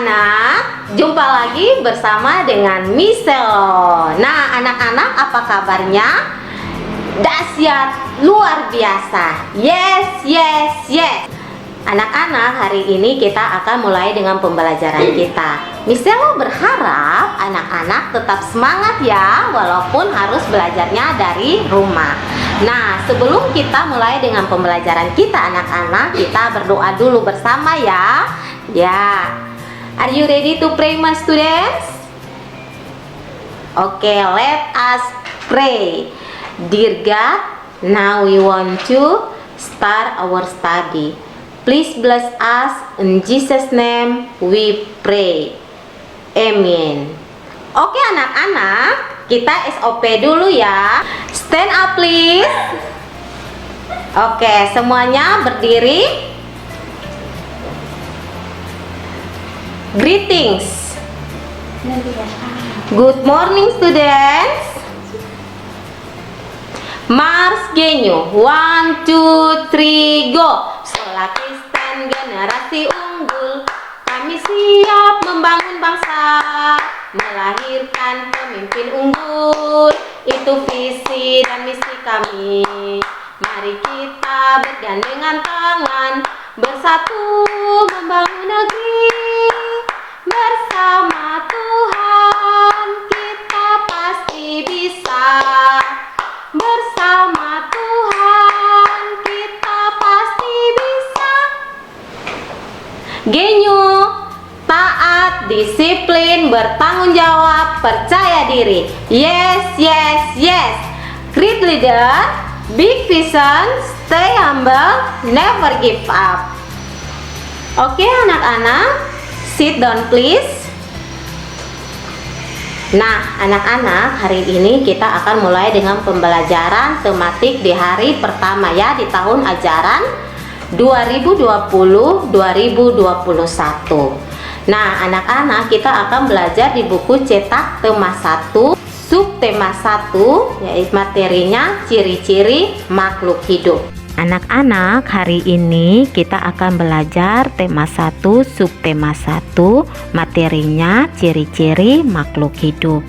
anak-anak, jumpa lagi bersama dengan Michelle. Nah, anak-anak, apa kabarnya? Dahsyat, luar biasa. Yes. Anak-anak, hari ini kita akan mulai dengan pembelajaran kita. Michelle berharap anak-anak tetap semangat ya, walaupun harus belajarnya dari rumah. Nah, sebelum kita mulai dengan pembelajaran kita anak-anak, kita berdoa dulu bersama ya. Ya, are you ready to pray my students? Okay, let us pray. Dear God, now we want to start our study. Please bless us, in Jesus' name we pray. Amin. Oke anak-anak, kita SOP dulu ya. Stand up please. Oke, semuanya berdiri. Greetings. Good morning students. Mars Genyo. 1, 2, 3, go. Sekolah Kristen generasi unggul, kami siap membangun bangsa, melahirkan pemimpin unggul. Itu visi dan misi kami. Mari kita bergandengan tangan, bersatu membangun negeri. Bersama Tuhan kita pasti bisa. Bersama Tuhan kita pasti bisa. Genyo, taat, disiplin, bertanggung jawab, percaya diri. Yes. Great leader, big vision, stay humble, never give up. Oke anak-anak, sit down please. Nah, anak-anak, hari ini kita akan mulai dengan pembelajaran tematik di hari pertama ya, di tahun ajaran 2020-2021. Nah, anak-anak, kita akan belajar di buku cetak tema 1, subtema 1, yaitu materinya ciri-ciri makhluk hidup. Anak-anak, hari ini kita akan belajar tema 1, subtema 1, materinya ciri-ciri makhluk hidup.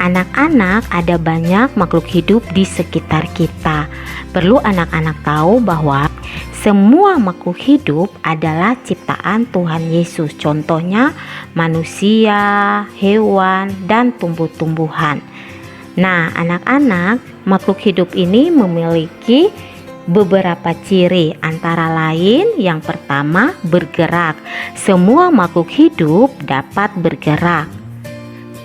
Anak-anak, ada banyak makhluk hidup di sekitar kita. Perlu anak-anak tahu bahwa semua makhluk hidup adalah ciptaan Tuhan Yesus. Contohnya manusia, hewan, dan tumbuh-tumbuhan. Nah, anak-anak, makhluk hidup ini memiliki beberapa ciri, antara lain yang pertama bergerak. Semua makhluk hidup dapat bergerak.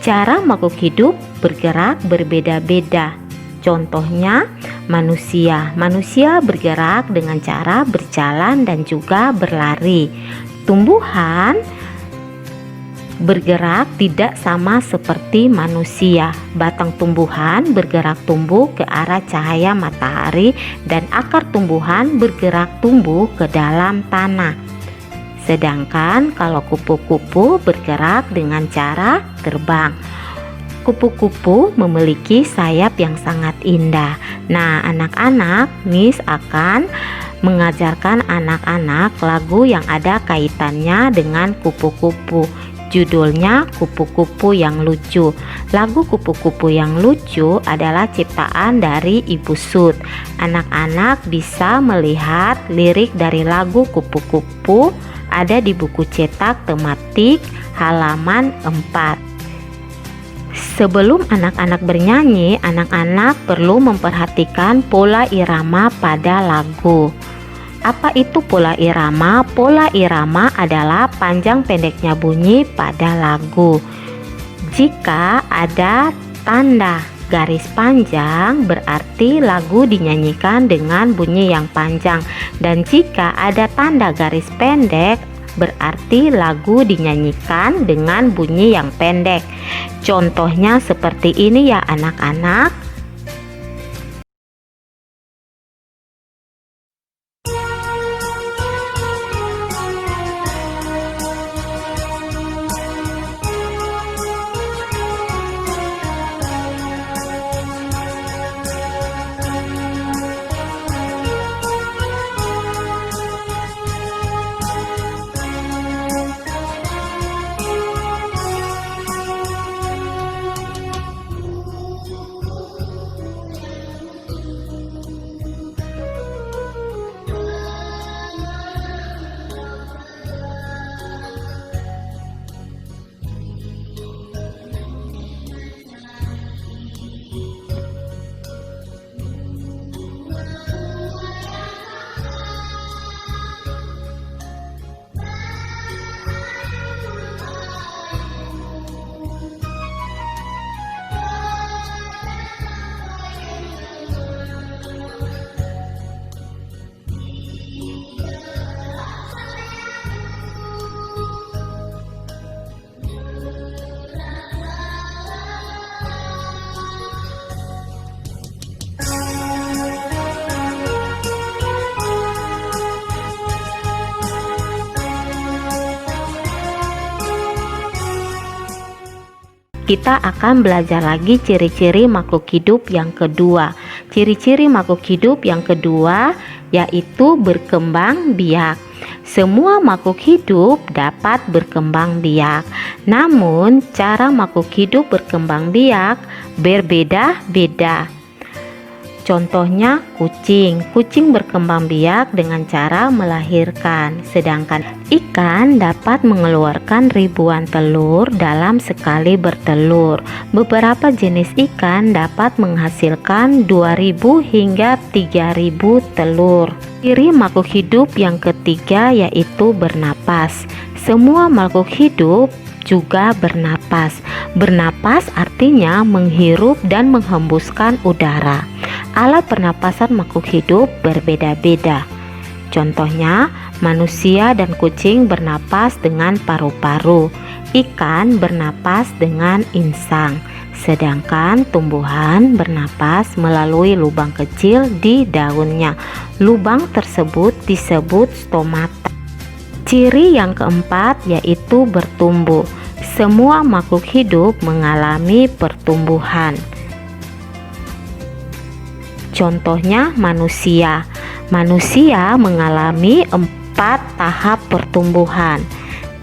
Cara makhluk hidup bergerak berbeda-beda. Contohnya manusia bergerak dengan cara berjalan dan juga berlari. Tumbuhan bergerak tidak sama seperti manusia. Batang tumbuhan bergerak tumbuh ke arah cahaya matahari dan akar tumbuhan bergerak tumbuh ke dalam tanah. Sedangkan kalau kupu-kupu bergerak dengan cara terbang. Kupu-kupu memiliki sayap yang sangat indah. Nah, anak-anak, Miss akan mengajarkan anak-anak lagu yang ada kaitannya dengan kupu-kupu. Judulnya Kupu-Kupu yang Lucu. Lagu Kupu-Kupu yang Lucu adalah ciptaan dari Ibu Sud. Anak-anak bisa melihat lirik dari lagu Kupu-Kupu ada di buku cetak tematik halaman 4. Sebelum anak-anak bernyanyi, anak-anak perlu memperhatikan pola irama pada lagu. Apa itu pola irama? Pola irama adalah panjang pendeknya bunyi pada lagu. Jika ada tanda garis panjang, berarti lagu dinyanyikan dengan bunyi yang panjang. Dan jika ada tanda garis pendek, berarti lagu dinyanyikan dengan bunyi yang pendek. Contohnya seperti ini ya anak-anak. kita akan belajar lagi ciri-ciri makhluk hidup yang kedua. Ciri-ciri makhluk hidup yang kedua yaitu berkembang biak. Semua makhluk hidup dapat berkembang biak. Namun, cara makhluk hidup berkembang biak berbeda-beda. Contohnya kucing. Kucing berkembang biak dengan cara melahirkan, sedangkan ikan dapat mengeluarkan ribuan telur dalam sekali bertelur. Beberapa jenis ikan dapat menghasilkan 2000 hingga 3000 telur. Ciri makhluk hidup yang ketiga yaitu bernapas. Semua makhluk hidup juga bernapas. Bernapas artinya menghirup dan menghembuskan udara. Alat pernapasan makhluk hidup berbeda-beda. Contohnya, manusia dan kucing bernapas dengan paru-paru, ikan bernapas dengan insang, sedangkan tumbuhan bernapas melalui lubang kecil di daunnya. Lubang tersebut disebut stomata. Ciri yang keempat yaitu bertumbuh. Semua makhluk hidup mengalami pertumbuhan. Contohnya manusia. Manusia mengalami 4 tahap pertumbuhan.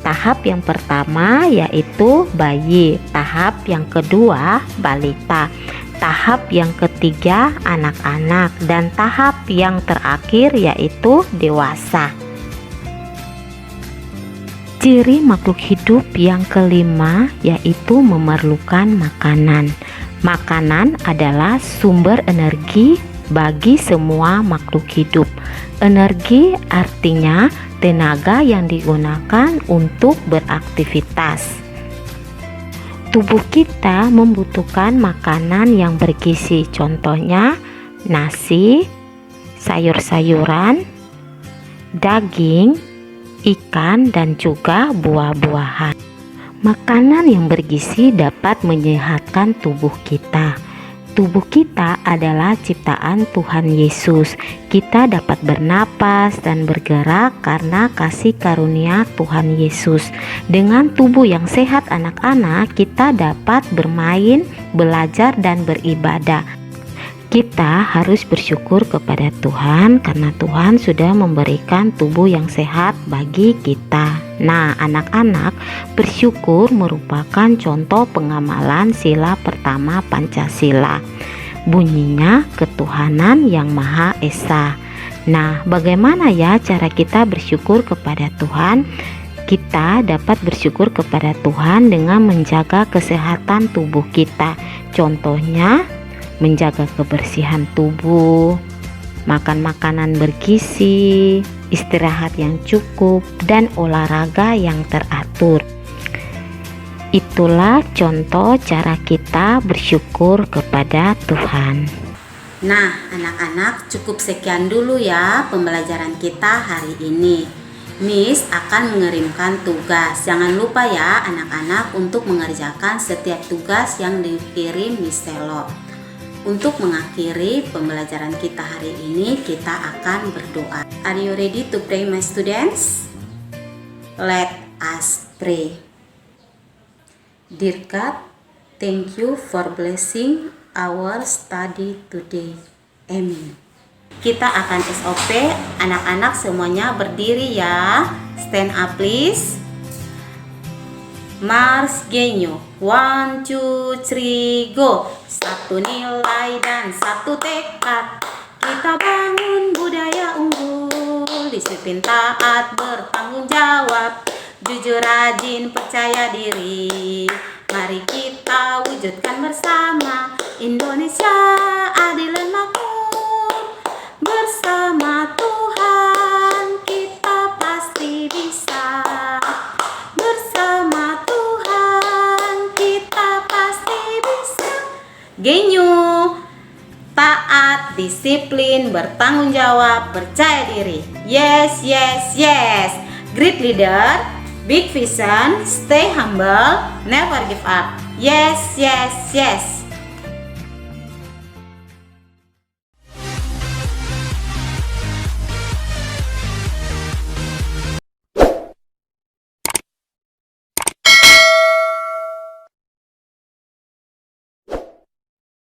Tahap yang pertama yaitu bayi, tahap yang kedua balita, tahap yang ketiga anak-anak, dan tahap yang terakhir yaitu dewasa. Ciri makhluk hidup yang kelima yaitu memerlukan makanan. Makanan adalah sumber energi bagi semua makhluk hidup. Energi artinya tenaga yang digunakan untuk beraktivitas. Tubuh kita membutuhkan makanan yang bergizi, contohnya nasi, sayur-sayuran, daging, ikan, dan juga buah-buahan. Makanan yang bergizi dapat menyehatkan tubuh kita. Tubuh kita adalah ciptaan Tuhan Yesus. Kita dapat bernapas dan bergerak karena kasih karunia Tuhan Yesus. Dengan tubuh yang sehat anak-anak, kita dapat bermain, belajar, dan beribadah. Kita harus bersyukur kepada Tuhan karena Tuhan sudah memberikan tubuh yang sehat bagi kita. Nah, anak-anak, bersyukur merupakan contoh pengamalan sila pertama Pancasila. Bunyinya ketuhanan yang Maha Esa. Nah, bagaimana ya cara kita bersyukur kepada Tuhan? Kita dapat bersyukur kepada Tuhan dengan menjaga kesehatan tubuh kita. Contohnya, menjaga kebersihan tubuh, makan makanan bergizi, istirahat yang cukup, dan olahraga yang teratur. Itulah contoh cara kita bersyukur kepada Tuhan. Nah, anak-anak, cukup sekian dulu ya pembelajaran kita hari ini. Miss akan mengirimkan tugas. Jangan lupa ya anak-anak untuk mengerjakan setiap tugas yang dikirim Miss Selo. Untuk mengakhiri pembelajaran kita hari ini, kita akan berdoa. Are you ready to pray, my students? Let us pray. Dear God, thank you for blessing our study today. Amen. Kita akan SOP, anak-anak semuanya berdiri ya. Stand up please. Mars genyo. 1, 2, 3, go. Satu nilai dan satu tekad. Kita bangun budaya unggul. Disiplin, taat, bertanggung jawab. Jujur, rajin, percaya diri. Mari kita wujudkan bersama Indonesia adil dan makmur. Bersama Tuhan kita pasti bisa. Bersama Tuhan kita pasti bisa. Genyo, taat, disiplin, bertanggung jawab, percaya diri. Yes, yes, yes. Great leader, big vision, stay humble, never give up. Yes, yes, yes.